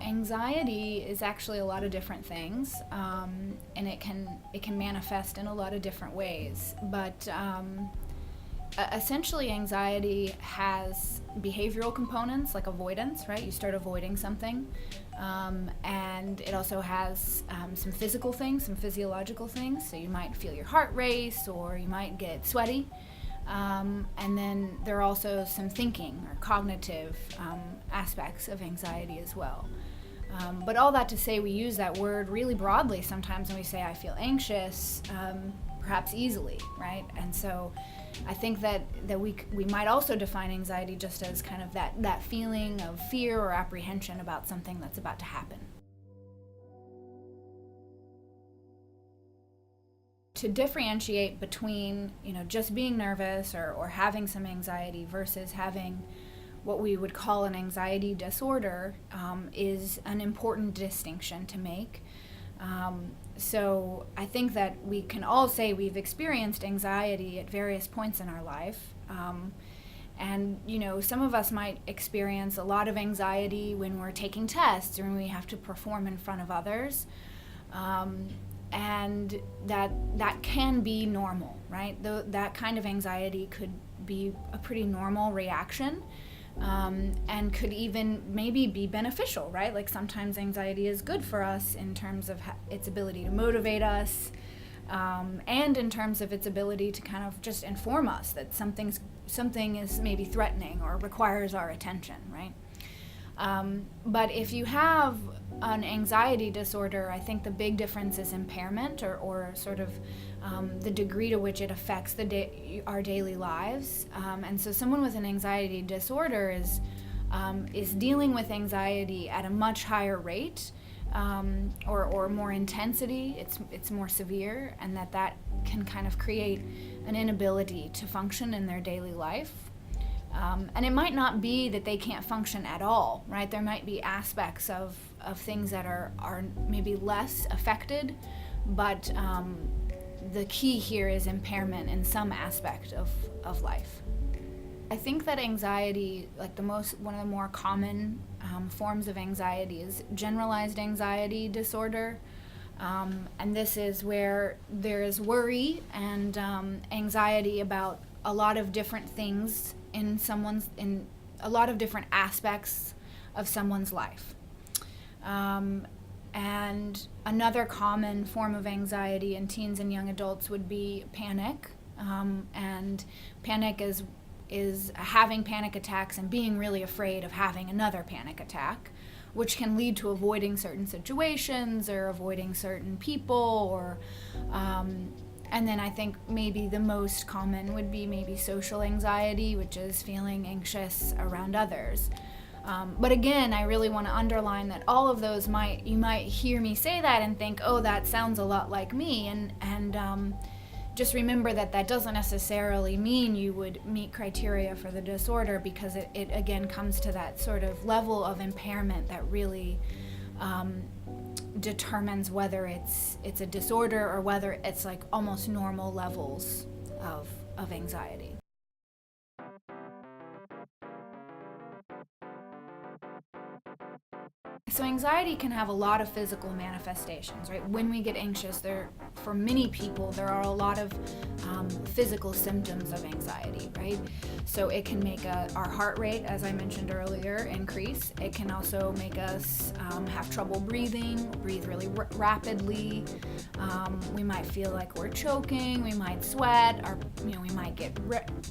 Anxiety is actually a lot of different things, and it can manifest in a lot of different ways. But essentially, anxiety has behavioral components like avoidance, right? You start avoiding something, and it also has some physical things, some physiological things. So you might feel your heart race, or you might get sweaty. And then there are also some thinking or cognitive aspects of anxiety as well. But all that to say, we use that word really broadly sometimes when we say I feel anxious, perhaps easily, right? And so I think that we might also define anxiety just as kind of that feeling of fear or apprehension about something that's about to happen. To differentiate between, just being nervous or having some anxiety versus having what we would call an anxiety disorder is an important distinction to make. So I think that we can all say we've experienced anxiety at various points in our life. And, some of us might experience a lot of anxiety when we're taking tests or when we have to perform in front of others. And that can be normal, right? That kind of anxiety could be a pretty normal reaction, and could even maybe be beneficial, right? Like sometimes anxiety is good for us in terms of its ability to motivate us, and in terms of its ability to kind of just inform us that something is maybe threatening or requires our attention, right? But if you have an anxiety disorder, I think the big difference is impairment or sort of the degree to which it affects our daily lives. And so someone with an anxiety disorder is dealing with anxiety at a much higher rate, or more intensity. It's more severe, and that can kind of create an inability to function in their daily life. And it might not be that they can't function at all, right? There might be aspects of things that are maybe less affected, but the key here is impairment in some aspect of life. I think that anxiety, like one of the more common forms of anxiety is generalized anxiety disorder. And this is where there is worry and anxiety about a lot of different things in a lot of different aspects of someone's life. And another common form of anxiety in teens and young adults would be panic. And panic is having panic attacks and being really afraid of having another panic attack, which can lead to avoiding certain situations or avoiding certain people, or and then I think maybe the most common would be maybe social anxiety, which is feeling anxious around others. But again, I really want to underline that all of those you might hear me say that and think, oh, that sounds a lot like me, and just remember that doesn't necessarily mean you would meet criteria for the disorder, because it again comes to that sort of level of impairment that really determines whether it's a disorder or whether it's like almost normal levels of anxiety. So anxiety can have a lot of physical manifestations, right? When we get anxious, for many people, there are a lot of physical symptoms of anxiety, right? So it can make our heart rate, as I mentioned earlier, increase. It can also make us have trouble breathe really rapidly. We might feel like we're choking. We might sweat. We might get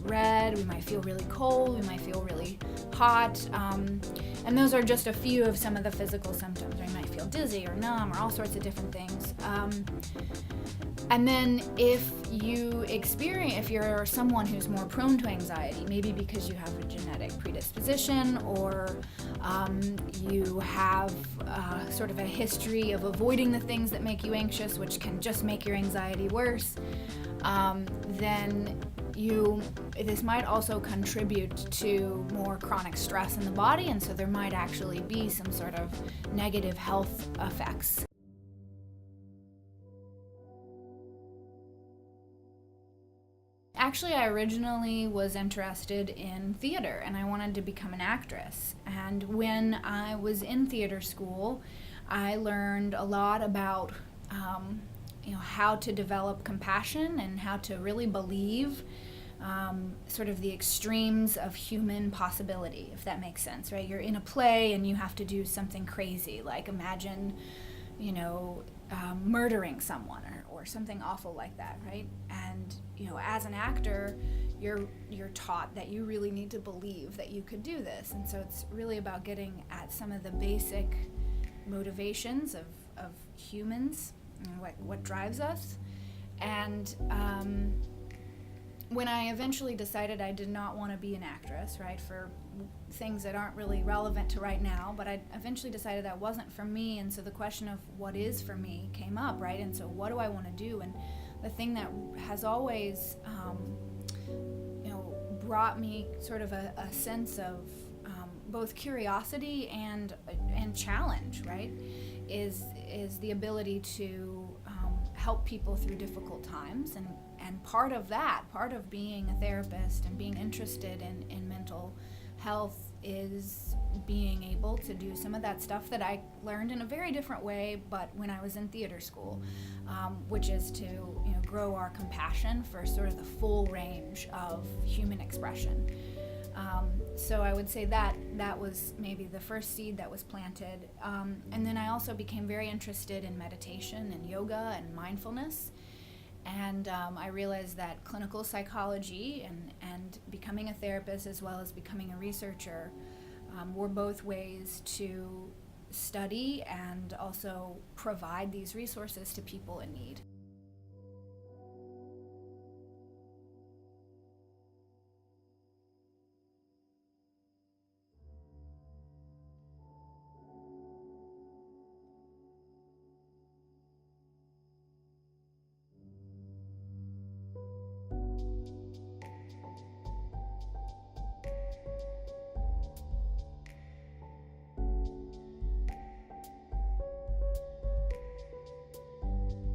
red. We might feel really cold. We might feel really hot. And those are just a few of some of the physical symptoms. We might feel dizzy or numb or all sorts of different things. And then if you're someone who's more prone to anxiety, maybe because you have a genetic predisposition, or you have sort of a history of avoiding the things that make you anxious, which can just make your anxiety worse, then this might also contribute to more chronic stress in the body, and so there might actually be some sort of negative health effects. Actually, I originally was interested in theater and I wanted to become an actress. And when I was in theater school, I learned a lot about how to develop compassion and how to really believe sort of the extremes of human possibility, if that makes sense, right? You're in a play and you have to do something crazy, like imagine, murdering someone or something awful like that, right? And as an actor, you're taught that you really need to believe that you could do this, and so it's really about getting at some of the basic motivations of humans and what drives us. And when I eventually decided I did not want to be an actress, right, for things that aren't really relevant to right now, but I eventually decided that wasn't for me, and so the question of what is for me came up, right? And so what do I want to do? And the thing that has always brought me sort of a sense of both curiosity and challenge, right, is the ability to help people through difficult times. And part of being a therapist and being interested in mental health is being able to do some of that stuff that I learned in a very different way, but when I was in theater school, which is to grow our compassion for sort of the full range of human expression. So I would say that was maybe the first seed that was planted. And then I also became very interested in meditation and yoga and mindfulness. And I realized that clinical psychology and becoming a therapist as well as becoming a researcher were both ways to study and also provide these resources to people in need.